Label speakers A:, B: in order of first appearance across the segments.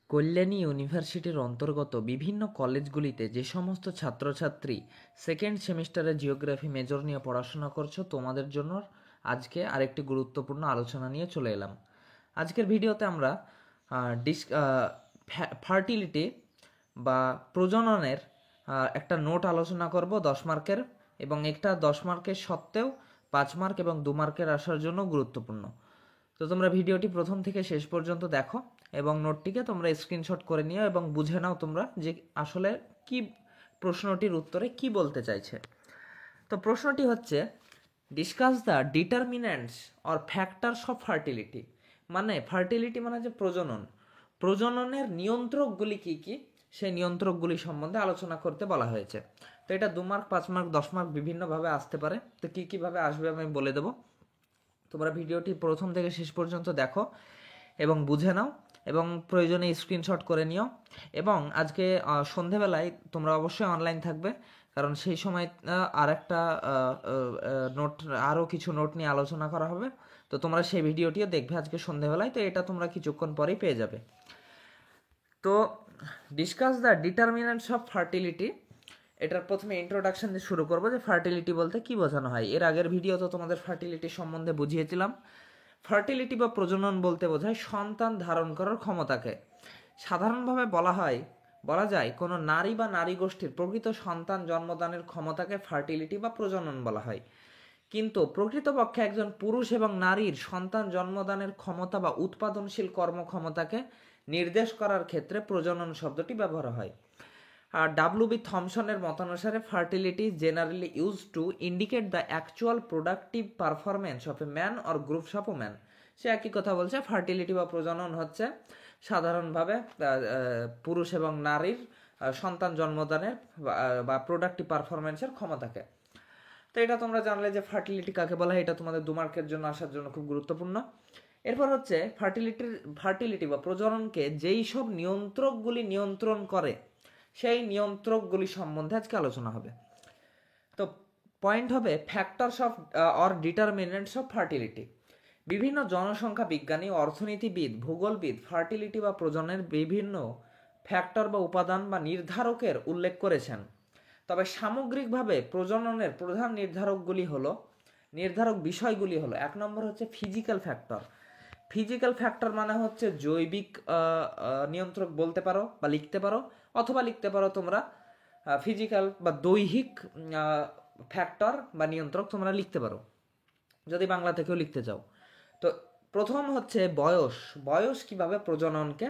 A: কল্যাণী ইউনিভার্সিটির অন্তর্গত বিভিন্ন কলেজগুলিতে যে সমস্ত ছাত্রছাত্রী সেকেন্ড সেমিস্টারে জিওগ্রাফি মেজর নিয়ে পড়াশোনা করছো, তোমাদের জন্য আজকে আরেকটি গুরুত্বপূর্ণ আলোচনা নিয়ে চলে এলাম। আজকের ভিডিওতে আমরা ফার্টিলিটি বা প্রজননের একটা নোট আলোচনা করব 10 মার্কের, এবং একটা 10 মার্কের সত্ত্বেও 5 মার্ক এবং 2 মার্কের আসার জন্য গুরুত্বপূর্ণ। তো তোমরা ভিডিওটি প্রথম থেকে শেষ পর্যন্ত দেখো এবং নোটটিকে তোমরা স্ক্রিনশট করে নিও এবং বুঝে নাও তোমরা যে আসলে কি প্রশ্নটির উত্তরে কি বলতে চাইছে। তো প্রশ্নটি হচ্ছে, discuss the determinants or factors of fertility. মানে ফার্টিলিটি মানে যে প্রজননের নিয়ন্ত্রকগুলি কি কি, সেই নিয়ন্ত্রকগুলি সম্বন্ধে আলোচনা করতে বলা হয়েছে। তো এটা 2 মার্ক, 5 মার্ক, 10 মার্ক বিভিন্নভাবে আসতে পারে। তো কি কিভাবে আসবে আমি বলে দেবো। তোমরা ভিডিওটি প্রথম থেকে শেষ পর্যন্ত দেখো এবং বুঝে নাও এবং প্রয়োজনে স্ক্রিনশট করে নিও। এবং আজকে সন্ধেবেলায় তোমরা অবশ্যই অনলাইন থাকবে, কারণ সেই সময় আরও কিছু নোট নিয়ে আলোচনা করা হবে। তো তোমরা সেই ভিডিওটিও দেখবে আজকে সন্ধেবেলায়। তো এটা তোমরা কিছুক্ষণ পরেই পেয়ে যাবে। তো discuss the determinants of fertility, এটার প্রথমে ইন্ট্রোডাকশন দিয়ে শুরু করবো যে ফার্টিলিটি বলতে কি বোঝানো হয়। এর আগের ভিডিও তো তোমাদের ফার্টিলিটি সম্বন্ধে বুঝিয়েছিলাম। ফার্টিলিটি বা প্রজনন বলতে বোঝায় সন্তান ধারণ করার ক্ষমতাকে। সাধারণভাবে বলা যায় কোনো নারী বা নারী গোষ্ঠীর প্রকৃত সন্তান জন্মদানের ক্ষমতাকে ফার্টিলিটি বা প্রজনন বলা হয়। কিন্তু প্রকৃতপক্ষে একজন পুরুষ এবং নারীর সন্তান জন্মদানের ক্ষমতা বা উৎপাদনশীল কর্মক্ষমতাকে নির্দেশ করার ক্ষেত্রে প্রজনন শব্দটি ব্যবহার হয়। আর ডাব্লিউ বি থমসনের মতানুসারে fertility is generally use to indicate the actual productive performance of a man or groups of man. সে একই কথা বলছে, ফার্টিলিটি বা প্রজনন হচ্ছে সাধারণভাবে পুরুষ এবং নারীর সন্তান জন্মদানের বা প্রোডাক্টিভ পারফরমেন্সের ক্ষমতাকে। তো এটা তোমরা জানলে যে ফার্টিলিটি কাকে বলা হয়। এটা তোমাদের 2 মার্কের জন্য আসার জন্য খুব গুরুত্বপূর্ণ। এরপর হচ্ছে ফার্টিলিটি বা প্রজননকে যেই সব নিয়ন্ত্রকগুলি নিয়ন্ত্রণ করে, সেই নিয়ন্ত্রকগুলি সম্বন্ধে আজকে আলোচনা হবে। তো পয়েন্ট হবে factors of or determinants of fertility. বিভিন্ন জনসংখ্যা বিজ্ঞানী, অর্থনীতিবিদ, ভূগোলবিদ ফার্টিলিটি বা প্রজননের বিভিন্ন ফ্যাক্টর বা উপাদান বা নির্ধারকের উল্লেখ করেছেন। তবে সামগ্রিকভাবে প্রজননের প্রধান নির্ধারক বিষয়গুলি হলো, 1 নম্বর হচ্ছে ফিজিক্যাল ফ্যাক্টর। ফিজিক্যাল ফ্যাক্টর মানে হচ্ছে জৈবিক নিয়ন্ত্রক বলতে পারো বা লিখতে পারো, অথবা লিখতে পারো তোমরা ফিজিক্যাল বা দৈহিক ফ্যাক্টর বা নিয়ন্ত্রক তোমরা লিখতে পারো যদি বাংলা থেকেও লিখতে চাও। তো প্রথম হচ্ছে বয়স কিভাবে প্রজননকে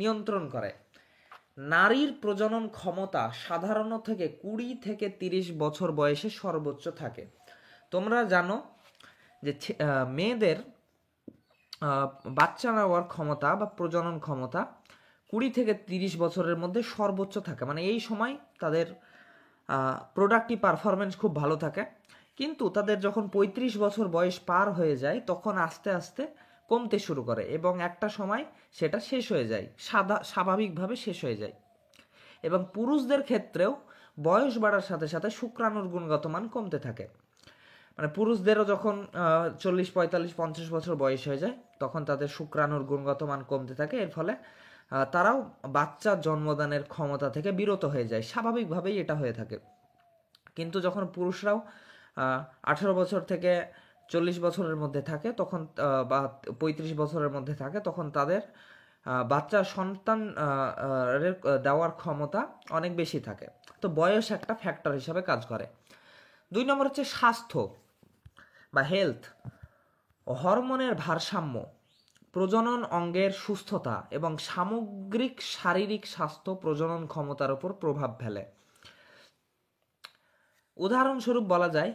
A: নিয়ন্ত্রণ করে। নারীর প্রজনন ক্ষমতা সাধারণ থেকে 20 থেকে 30 বছর বয়সে সর্বোচ্চ থাকে। তোমরা জানো যে মেয়েদের বাচ্চা নেওয়ার ক্ষমতা বা প্রজনন ক্ষমতা 20 থেকে 30 বছরের মধ্যে সর্বোচ্চ থাকে। মানে এই সময় তাদের প্রোডাক্টিভ পারফরমেন্স খুব ভালো থাকে। কিন্তু তাদের যখন 35 বছর বয়স পার হয়ে যায় তখন আস্তে আস্তে কমতে শুরু করে এবং একটা সময় সেটা শেষ হয়ে যায়, স্বাভাবিকভাবে শেষ হয়ে যায়। এবং পুরুষদের ক্ষেত্রেও বয়স বাড়ার সাথে সাথে শুক্রাণুর গুণগত মান কমতে থাকে। মানে পুরুষদেরও যখন 40, 45, 50 বছর বয়স হয়ে যায় তখন তাদের শুক্রাণুর গুণগত মান কমতে থাকে। এর ফলে তারাও বাচ্চা জন্মদানের ক্ষমতা থেকে বিরত হয়ে যায়, স্বাভাবিকভাবেই এটা হয়ে থাকে। কিন্তু যখন পুরুষরাও 18 বছর থেকে 40 বছরের মধ্যে থাকে তখন বা 35 বছরের মধ্যে থাকে তখন তাদের বাচ্চা সন্তান দেওয়ার ক্ষমতা অনেক বেশি থাকে। তো বয়স একটা ফ্যাক্টর হিসাবে কাজ করে। 2 নম্বর হচ্ছে স্বাস্থ্য বা হেলথ। হরমোনের ভারসাম্য, প্রজনন অঙ্গের সুস্থতা এবং সামগ্রিক শারীরিক স্বাস্থ্য প্রজনন ক্ষমতার উপর প্রভাব ফেলে। উদাহরণস্বরূপ বলা যায়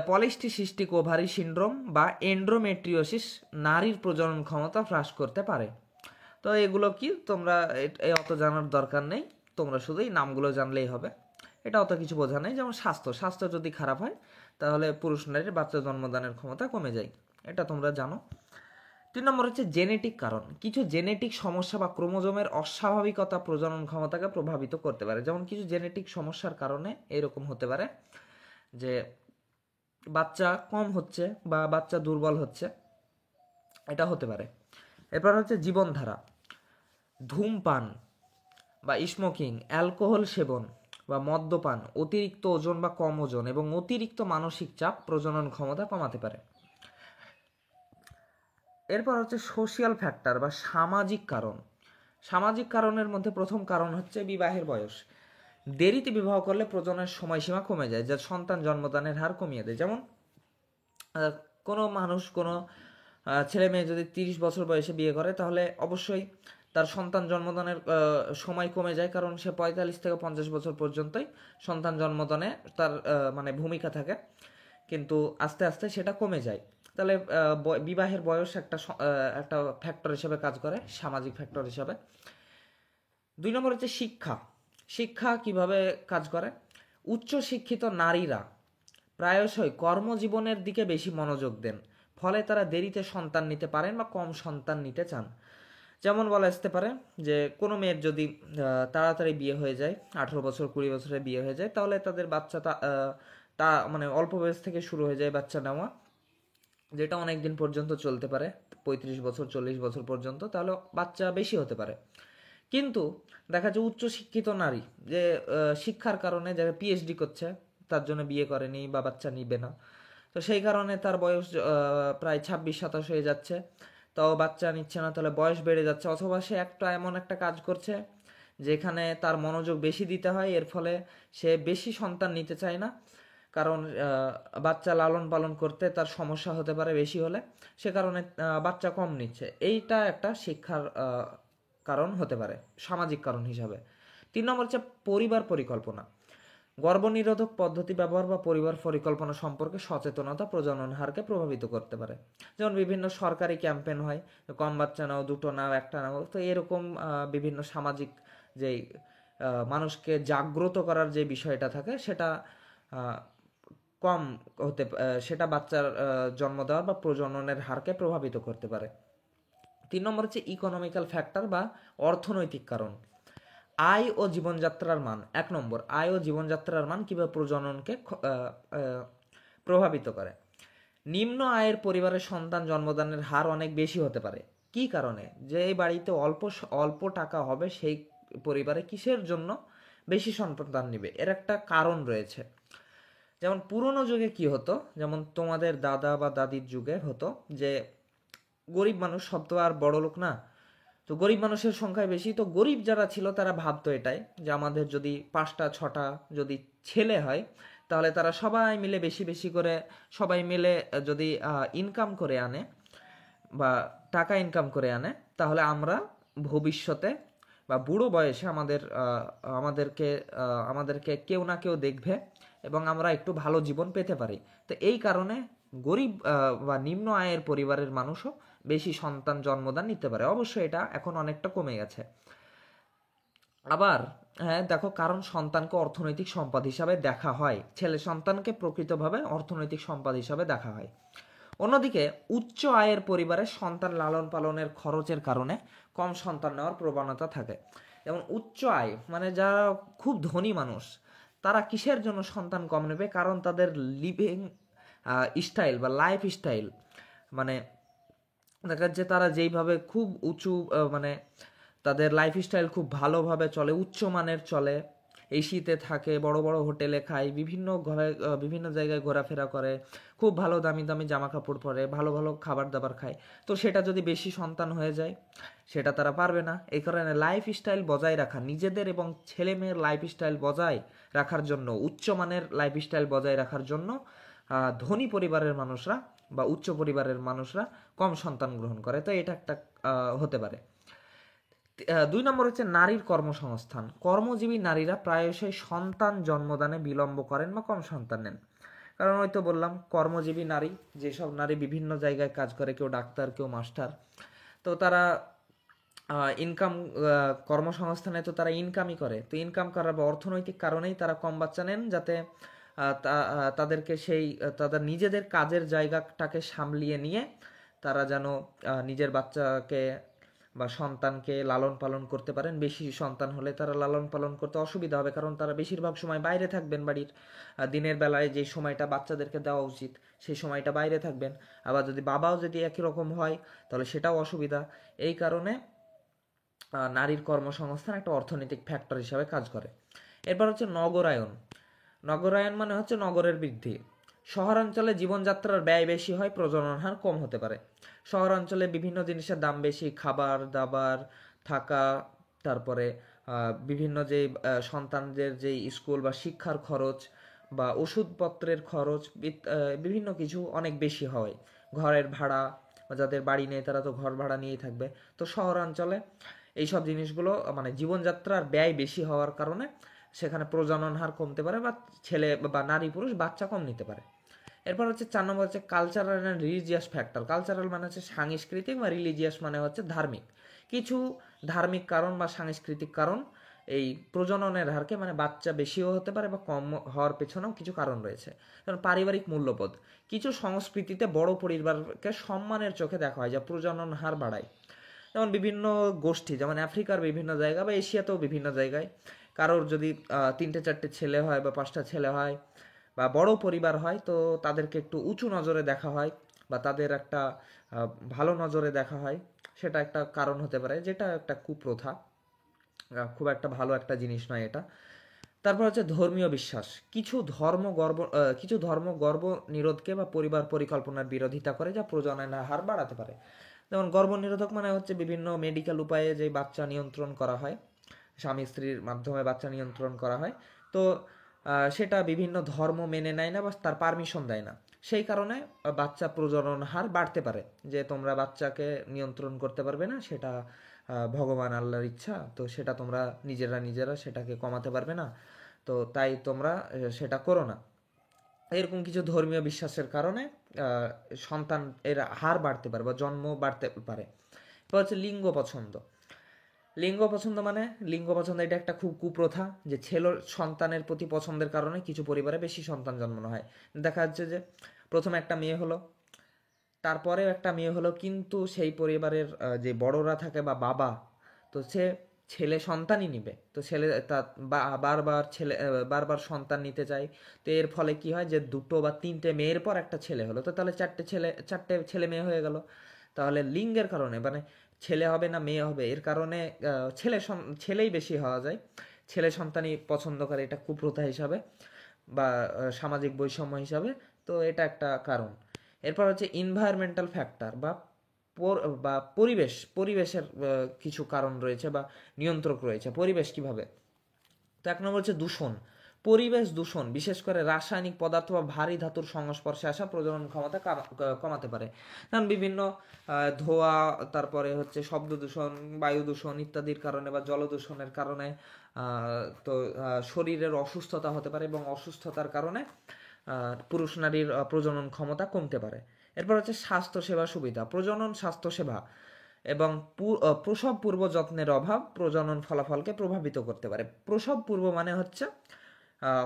A: পলিস্টিসিস্টিক ওভারি সিন্ড্রোম বা এন্ড্রোমেট্রিওসিস নারীর প্রজনন ক্ষমতা হ্রাস করতে পারে। তো এগুলো কি তোমরা অত জানার দরকার নেই, তোমরা শুধু এই নামগুলো জানলেই হবে। এটা অত কিছু বোঝা নেই। যেমন স্বাস্থ্য যদি খারাপ হয় তাহলে পুরুষ নারীর বাচ্চা জন্মদানের ক্ষমতা কমে যায়, এটা তোমরা জানো। 3 নম্বর হচ্ছে জেনেটিক কারণ। কিছু জেনেটিক সমস্যা বা ক্রোমোজোমের অস্বাভাবিকতা প্রজনন ক্ষমতাকে প্রভাবিত করতে পারে। যেমন কিছু জেনেটিক সমস্যার কারণে এরকম হতে পারে যে বাচ্চা কম হচ্ছে বা বাচ্চা দুর্বল হচ্ছে। এটা হতে পারে। এরপর হচ্ছে জীবনধারা, ধূমপান বা স্মোকিং, অ্যালকোহল সেবন বা মদ্যপান, অতিরিক্ত ওজন বা কম ওজন এবং অতিরিক্ত মানসিক চাপ প্রজনন ক্ষমতা কমাতে পারে। এরপর হচ্ছে সোশিয়াল ফ্যাক্টর বা সামাজিক কারণ। সামাজিক কারণের মধ্যে প্রথম কারণ হচ্ছে বিবাহের বয়স। দেরিতে বিবাহ করলে প্রজননের সময়সীমা কমে যায়, যা সন্তান জন্মদানের হার কমিয়ে দেয়। যেমন কোনো মানুষ, কোনো ছেলে মেয়ে যদি 30 বছর বয়সে বিয়ে করে, তাহলে অবশ্যই তার সন্তান জন্মদানের সময় কমে যায়, কারণ সে 45 থেকে 50 বছর পর্যন্তই সন্তান জন্মদানে তার মানে ভূমিকা থাকে, কিন্তু আস্তে আস্তে সেটা কমে যায়। তাহলে বিবাহের বয়স একটা ফ্যাক্টর হিসেবে কাজ করে, সামাজিক ফ্যাক্টর হিসাবে। 2 নম্বর হচ্ছে শিক্ষা। শিক্ষা কিভাবে কাজ করে? উচ্চ শিক্ষিত নারীরা প্রায়শই কর্মজীবনের দিকে বেশি মনোযোগ দেন, ফলে তারা দেরিতে সন্তান নিতে পারেন বা কম সন্তান নিতে চান। যেমন বলা আসতে পারে যে কোনো মেয়ের যদি তাড়াতাড়ি বিয়ে হয়ে যায়, 18 বছর 20 বছরে বিয়ে হয়ে যায়, তাহলে তাদের বাচ্চা তা মানে অল্প বয়স থেকে শুরু হয়ে যায় বাচ্চা নেওয়া, যেটা অনেক দিন পর্যন্ত চলতে পারে, 35 বছর 40 বছর পর্যন্ত, তাহলে বাচ্চা বেশি হতে পারে। কিন্তু দেখা যায় উচ্চশিক্ষিত নারী যে শিক্ষার কারণে যারা পিএইচডি করছে, তার জন্য বিয়ে করেনি বা বাচ্চা নিবে না, তো সেই কারণে তার বয়স প্রায় 26-27 হয়ে যাচ্ছে, তাও বাচ্চা নিচ্ছে না, তাহলে বয়স বেড়ে যাচ্ছে। অথবা সে এমন একটা কাজ করছে যেখানে তার মনোযোগ বেশি দিতে হয়, এর ফলে সে বেশি সন্তান নিতে চায় না, কারণ বাচ্চা লালন পালন করতে তার সমস্যা হতে পারে বেশি হলে, সে কারণে বাচ্চা কম নিচ্ছে। এইটা একটা শিক্ষার কারণ হতে পারে সামাজিক কারণ হিসাবে। 3 নম্বর হচ্ছে পরিবার পরিকল্পনা। গর্ভনিরোধক পদ্ধতি ব্যবহার বা পরিবার পরিকল্পনা সম্পর্কে সচেতনতা প্রজনন হারকে প্রভাবিত করতে পারে। যেমন বিভিন্ন সরকারি ক্যাম্পেইন হয়, কম বাচ্চা নাও, দুটো নাও, একটা নাও, তো এরকম বিভিন্ন সামাজিক যেই মানুষকে জাগ্রত করার যে বিষয়টা থাকে, সেটা আহ, কম সেটা বাচ্চার জন্ম দেওয়ার বা প্রজননের হারকে প্রভাবিত করতে পারে। 3 নম্বর হচ্ছে ইকোনমিক্যাল ফ্যাক্টর বা অর্থনৈতিক কারণ। আয় ও জীবনযাত্রার মান। 1 নম্বর, আয় ও জীবনযাত্রার মান কিভাবে প্রজননকে প্রভাবিত করে। নিম্ন আয়ের পরিবারের সন্তান জন্মদানের হার অনেক বেশি হতে পারে। কি কারণে? যে এই বাড়িতে অল্প টাকা হবে, সেই পরিবারে কিসের জন্য বেশি সন্তান নেবে, এর একটা কারণ রয়েছে। যেমন পুরনো যুগে কি হতো, যেমন তোমাদের দাদা বা দাদির যুগে হতো যে গরিব মানুষ, সব তো আর বড় লোক না, তো গরিব মানুষের সংখ্যা বেশি, তো গরিব যারা ছিল তারা ভাবতো এটাই যে আমাদের যদি 5টা 6টা যদি ছেলে হয়, তাহলে তারা সবাই মিলে বেশি বেশি করে, সবাই মিলে যদি ইনকাম করে আনে বা টাকা ইনকাম করে আনে, তাহলে আমরা ভবিষ্যতে বা বুড়ো বয়সে আমাদেরকে কেউ না কেউ দেখবে এবং আমরা একটু ভালো জীবন পেতে পারি। তো এই কারণে গরিব বা নিম্ন আয়ের পরিবারের মানুষও বেশি সন্তান জন্মদান নিতে পারে। অবশ্যই এটা এখন অনেকটা কমে গেছে। আবার হ্যাঁ দেখো, কারণ সন্তানকে অর্থনৈতিক সম্পদ হিসাবে দেখা হয়, ছেলে সন্তানকে প্রকৃতভাবে অর্থনৈতিক সম্পদ হিসাবে দেখা হয়। অন্যদিকে উচ্চ আয়ের পরিবারে সন্তান লালন পালনের খরচের কারণে কম সন্তান নেওয়ার প্রবণতা থাকে। যেমন উচ্চ আয় মানে যারা খুব ধনী মানুষ, তারা কিসের জন্য সন্তান কম নেবে? কারণ তাদের লিভিং স্টাইল বা লাইফ স্টাইল, মানে দেখা যাচ্ছে তারা যেইভাবে খুব উঁচু মানে তাদের লাইফস্টাইল খুব ভালোভাবে চলে, উচ্চমানের চলে, এসিতে থাকে, বড় বড় হোটেলে খায়, বিভিন্ন জায়গায় ঘোরাফেরা করে, খুব ভালো দামি দামি জামা কাপড় পরে, ভালো ভালো খাবার দাবার খায়, তো সেটা যদি বেশি সন্তান হয়ে যায়, সেটা তারা পারবে না। এই কারণে লাইফস্টাইল বজায় রাখা, নিজেদের এবং ছেলে মেয়ের লাইফস্টাইল বজায় রাখার জন্য, উচ্চমানের লাইফস্টাইল বজায় রাখার জন্য ধনী পরিবারের মানুষরা বা উচ্চ পরিবারের মানুষরা কম সন্তান গ্রহণ করে। তো এটা একটা হতে পারে। 2 নম্বর হচ্ছে নারীর কর্মসংস্থান। কর্মজীবী নারীরা প্রায়শই সন্তান জন্মদানে বিলম্ব করেন বা কম সন্তান নেন। কারণ ওই তো বললাম, কর্মজীবী নারী, যেসব নারী বিভিন্ন জায়গায় কাজ করে, কেউ ডাক্তার, কেউ মাস্টার, তো তারা ইনকাম, কর্মসংস্থানে তো তারা ইনকামই করে, তো ইনকাম করার বা অর্থনৈতিক কারণেই তারা কম বাচ্চা নেন, যাতে তাদেরকে তাদের নিজেদের কাজের জায়গাটাকে সামলিয়ে নিয়ে তারা যেন নিজের বাচ্চাকে বা সন্তানকে লালন পালন করতে পারেন। বেশি সন্তান হলে তারা লালন পালন করতে অসুবিধা হবে, কারণ তারা বেশিরভাগ সময় বাইরে থাকবেন বাড়ির। দিনের বেলায় যে সময়টা বাচ্চাদেরকে দেওয়া উচিত সেই সময়টা বাইরে থাকবেন। আবার যদি বাবাও যদি একই রকম হয় তাহলে সেটাও অসুবিধা। এই কারণে নারীর কর্মসংস্থান একটা অর্থনৈতিক ফ্যাক্টর হিসাবে কাজ করে। এরপর হচ্ছে নগরায়ন। নগরায়ন মানে হচ্ছে নগরের বৃদ্ধি। শহরাঞ্চলে জীবনযাত্রার ব্যয় বেশি হয়, প্রজনন হার কম হতে পারে। শহরাঞ্চলে বিভিন্ন জিনিসের দাম বেশি, খাবার দাবার, থাকা, তারপরে বিভিন্ন যে সন্তানদের যে স্কুল বা শিক্ষার খরচ বা ওষুধপত্রের খরচ, বিভিন্ন কিছু অনেক বেশি হয়। ঘরের ভাড়া, যাদের বাড়ি নেই তারা তো ঘর ভাড়া নিয়েই থাকবে। তো শহরাঞ্চলে এইসব জিনিসগুলো মানে জীবনযাত্রার ব্যয় বেশি হওয়ার কারণে সেখানে প্রজনন হার কমতে পারে, বা ছেলে বা নারী পুরুষ বাচ্চা কম নিতে পারে। এরপর হচ্ছে 4 নম্বর হচ্ছে cultural and religious factor. Cultural মানে হচ্ছে সাংস্কৃতিক, বা রিলিজিয়াস মানে হচ্ছে ধার্মিক। কিছু ধার্মিক কারণ বা সাংস্কৃতিক কারণ এই প্রজননের হারকে মানে বাচ্চা বেশিও হতে পারে বা কম হওয়ার পেছনেও কিছু কারণ রয়েছে। যেমন পারিবারিক মূল্যবোধ। কিছু সংস্কৃতিতে বড় পরিবারকে সম্মানের চোখে দেখা হয়, যা প্রজনন হার বাড়ায়। যেমন বিভিন্ন গোষ্ঠী, যেমন আফ্রিকার বিভিন্ন জায়গা বা এশিয়াতেও বিভিন্ন জায়গায় কারোর যদি 3টে 4টে ছেলে হয় বা 5টা ছেলে হয় বা বড় পরিবার হয়, তো তাদেরকে একটু উঁচু নজরে দেখা হয় বা তাদের একটা ভালো নজরে দেখা হয়। সেটা একটা কারণ হতে পারে, যেটা একটা কুপ্রথা, খুব একটা ভালো একটা জিনিস নয় এটা। তারপর হচ্ছে ধর্মীয় বিশ্বাস। কিছু ধর্ম গর্ভ নিরোধকে বা পরিবার পরিকল্পনার বিরোধিতা করে, যা প্রজননের হার বাড়াতে পারে। যেমন গর্ভনিরোধক মানে হচ্ছে বিভিন্ন মেডিকেল উপায়ে যে বাচ্চা নিয়ন্ত্রণ করা হয়, স্বামী স্ত্রীর মাধ্যমে বাচ্চা নিয়ন্ত্রণ করা হয়। তো সেটা বিভিন্ন ধর্ম মেনে নেয় না বা তার পারমিশন দেয় না। সেই কারণে বাচ্চা প্রজনন হার বাড়তে পারে, যে তোমরা বাচ্চাকে নিয়ন্ত্রণ করতে পারবে না, সেটা ভগবান আল্লাহর ইচ্ছা, তো সেটা তোমরা নিজেরা সেটাকে কমাতে পারবে না, তো তাই তোমরা সেটা করো না। এরকম কিছু ধর্মীয় বিশ্বাসের কারণে সন্তান এর হার বাড়তে পারে বা জন্ম বাড়তে পারে। এবার হচ্ছে লিঙ্গ পছন্দ। লিঙ্গ পছন্দ এটা একটা খুব কুপ্রথা, যে ছেলের সন্তানের প্রতি পছন্দের কারণে কিছু পরিবারে বেশি সন্তান জন্মানো হয়। দেখা যাচ্ছে যে প্রথমে একটা মেয়ে হলো, তারপরেও একটা মেয়ে হলো, কিন্তু সেই পরিবারের যে বড়রা থাকে বা বাবা, তো সে ছেলে সন্তানই নিবে, তো ছেলে বারবার সন্তান নিতে চায়। তো এর ফলে কি হয়, যে 2টো বা 3টে মেয়ের পর একটা ছেলে হলো, তো তাহলে 4টে ছেলে মেয়ে হয়ে গেল। তাহলে লিঙ্গের কারণে মানে ছেলে হবে না মেয়ে হবে, এর কারণে ছেলেই বেশি হওয়া যায়, ছেলে সন্তানই পছন্দ করে, এটা কুপ্রথা হিসাবে বা সামাজিক বৈষম্য হিসাবে। তো এটা একটা কারণ। এরপর হচ্ছে এনভায়রনমেন্টাল ফ্যাক্টর বা পরিবেশের কিছু কারণ রয়েছে বা নিয়ন্ত্রক রয়েছে। পরিবেশ কিভাবে? তো 1 নম্বর হচ্ছে দূষণ। পরিবেশ দূষণ, বিশেষ করে রাসায়নিক পদার্থ বা ভারী ধাতুর সংস্পর্শে আসা প্রজনন ক্ষমতা কমাতে পারে। কারণ বিভিন্ন ধোঁয়া, তারপরে হচ্ছে শব্দ দূষণ, বায়ু দূষণ ইত্যাদির কারণে বা জল দূষণের কারণে তো শরীরের অসুস্থতা হতে পারে, এবং অসুস্থতার কারণে পুরুষ নারীর প্রজনন ক্ষমতা কমতে পারে। এরপর হচ্ছে স্বাস্থ্যসেবা সুবিধা। প্রজনন স্বাস্থ্যসেবা এবং প্রসব পূর্ব যত্নের অভাব প্রজনন ফলাফলকে প্রভাবিত করতে পারে। প্রসব পূর্ব মানে হচ্ছে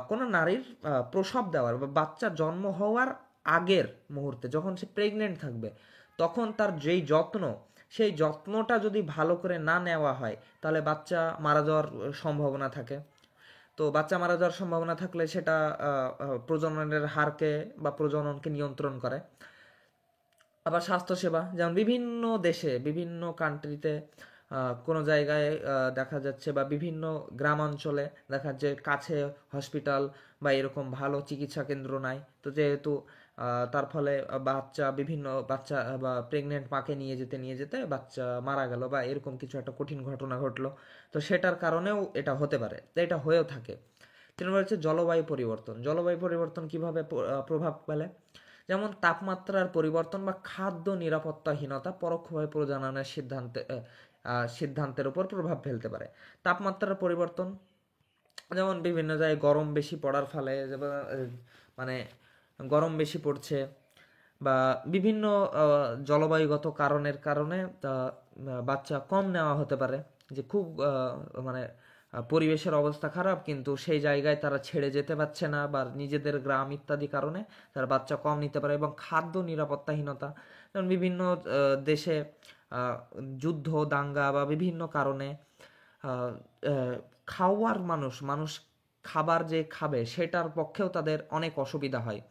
A: কোনো নারীর প্রসব দেওয়ার বা বাচ্চা জন্ম হওয়ার আগের মুহূর্তে, যখন সে প্রেগনেন্ট থাকবে, তখন তার যেই যত্ন, সেই যত্নটা যদি ভালো করে না নেওয়া হয় তাহলে বাচ্চা মারা যাওয়ার সম্ভাবনা থাকে। তো বাচ্চা মারা যাওয়ার সম্ভাবনা থাকলে সেটা প্রজননের হারকে বা প্রজননকে নিয়ন্ত্রণ করে। আবার স্বাস্থ্যসেবা, যেমন বিভিন্ন দেশে বিভিন্ন কান্ট্রিতে কোনো জায়গায় দেখা যাচ্ছে বা বিভিন্ন গ্রামাঞ্চলে দেখা যাচ্ছে কাছে হসপিটাল বা এরকম ভালো চিকিৎসা কেন্দ্র নাই। তো যেহেতু তার ফলে বাচ্চা বা প্রেগনেন্ট মাকে নিয়ে যেতে বাচ্চা মারা গেল বা এরকম কিছু একটা কঠিন ঘটনা ঘটলো, তো সেটার কারণেও এটা হতে পারে, তো এটা হয়েও থাকে। 3 নম্বর হচ্ছে জলবায়ু পরিবর্তন। জলবায়ু পরিবর্তন কিভাবে প্রভাব ফেলে? যেমন তাপমাত্রার পরিবর্তন বা খাদ্য নিরাপত্তাহীনতা পরোক্ষভাবে প্রজননের সিদ্ধান্তের উপর প্রভাব ফেলতে পারে। তাপমাত্রার পরিবর্তন, যেমন বিভিন্ন জায়গায় গরম বেশি পড়ার ফলে, যেমন মানে গরম বেশি পড়ছে, বা বিভিন্ন জলবায়ুগত কারণের কারণে বাচ্চা কম নেওয়া হতে পারে। যে খুব মানে পরিবেশের অবস্থা খারাপ, কিন্তু সেই জায়গায় তারা ছেড়ে যেতে পারছে না, বা নিজেদের গ্রাম ইত্যাদি কারণে তারা বাচ্চা কম নিতে পারে। এবং খাদ্য নিরাপত্তাহীনতা, যেমন বিভিন্ন দেশে যুদ্ধ দাঙ্গা বা বিভিন্ন কারণে আহ, আহ, খাওয়ার মানুষ খাবার যে খাবে সেটার পক্ষেও তাদের অনেক অসুবিধা হয়,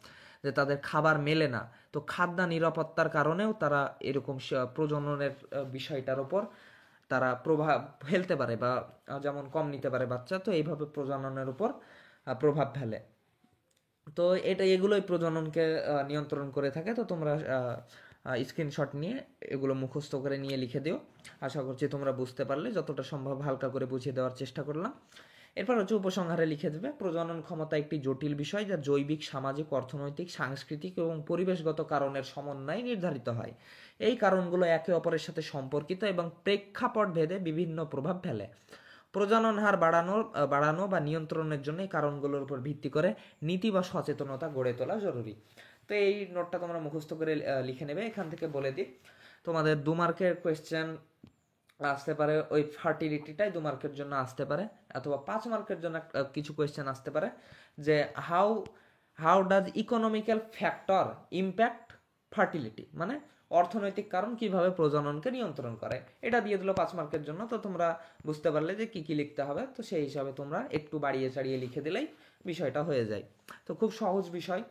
A: যে তাদের খাবার মেলে না। তো খাদ্য নিরাপত্তার কারণেও তারা এরকম প্রজননের বিষয়টার ওপর তারা প্রভাব ফেলতে পারে, বা যেমন কম নিতে পারে বাচ্চা, তো এইভাবে প্রজননের উপর প্রভাব ফেলে। তো এগুলোই প্রজননকে নিয়ন্ত্রণ করে থাকে। তো তোমরা স্ক্রিনশট নিয়ে এগুলো মুখস্থ করে নিয়ে লিখে দিও। আশা করছি তোমরা বুঝতে পারলে, যতটা সম্ভব হালকা করে বুঝিয়ে দেওয়ার চেষ্টা করলাম। এরপর হচ্ছে উপসংহারে লিখে দেবে, প্রজনন ক্ষমতা একটি জটিল বিষয় যা জৈবিক, সামাজিক, অর্থনৈতিক, সাংস্কৃতিক এবং পরিবেশগত কারণের সমন্বয়ে নির্ধারিত হয়। এই কারণগুলো একে অপরের সাথে সম্পর্কিত এবং প্রেক্ষাপট ভেদে বিভিন্ন প্রভাব ফেলে। প্রজনন হার বাড়ানো বা নিয়ন্ত্রণের জন্য এই কারণগুলোর উপর ভিত্তি করে নীতি বা সচেতনতা গড়ে তোলা জরুরি। তো এই নোটটা তোমরা মুখস্থ করে লিখে নেবে। এখান থেকে বলে দিই, তোমাদের 2 মার্কের কোয়েশ্চেন আসতে পারে, ওই ফার্টিলিটিটাই 2 মার্কের জন্য আসতে পারে, অথবা 5 মার্কের জন্য কিছু কোয়েশ্চেন আসতে পারে, যে how how does economical factor impact fertility, মানে অর্থনৈতিক কারণ কিভাবে প্রজননকে নিয়ন্ত্রণ করে। এটা দিয়ে দিল 5 মার্কের জন্য। তো তোমরা বুঝতে পারলে যে কি কি লিখতে হবে, তো সেই হিসাবে তোমরা একটু বাড়িয়ে চাড়িয়ে লিখে দিলেই বিষয়টা হয়ে যায়। তো খুব সহজ বিষয়,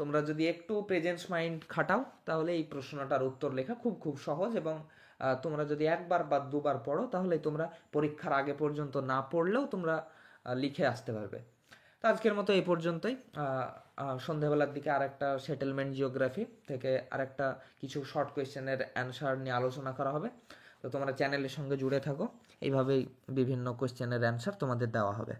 A: তোমরা যদি একটু প্রেজেন্স মাইন্ড খাটাও তাহলে এই প্রশ্নটার উত্তর লেখা খুব খুব সহজ। এবং তোমরা যদি একবার বা দুবার পড়ো তাহলে তোমরা পরীক্ষার আগে পর্যন্ত না পড়লেও তোমরা লিখে আসতে পারবে। তো আজকের মতো এই পর্যন্তই। সন্ধ্যাবেলার দিকে আরেকটা সেটেলমেন্ট জিওগ্রাফি থেকে আরেকটা কিছু শর্ট কোয়েশ্চেনের অ্যান্সার নিয়ে আলোচনা করা হবে। তো তোমরা চ্যানেলের সঙ্গে জুড়ে থাকো, এইভাবেই বিভিন্ন কোয়েশ্চেনের অ্যান্সার তোমাদের দেওয়া হবে।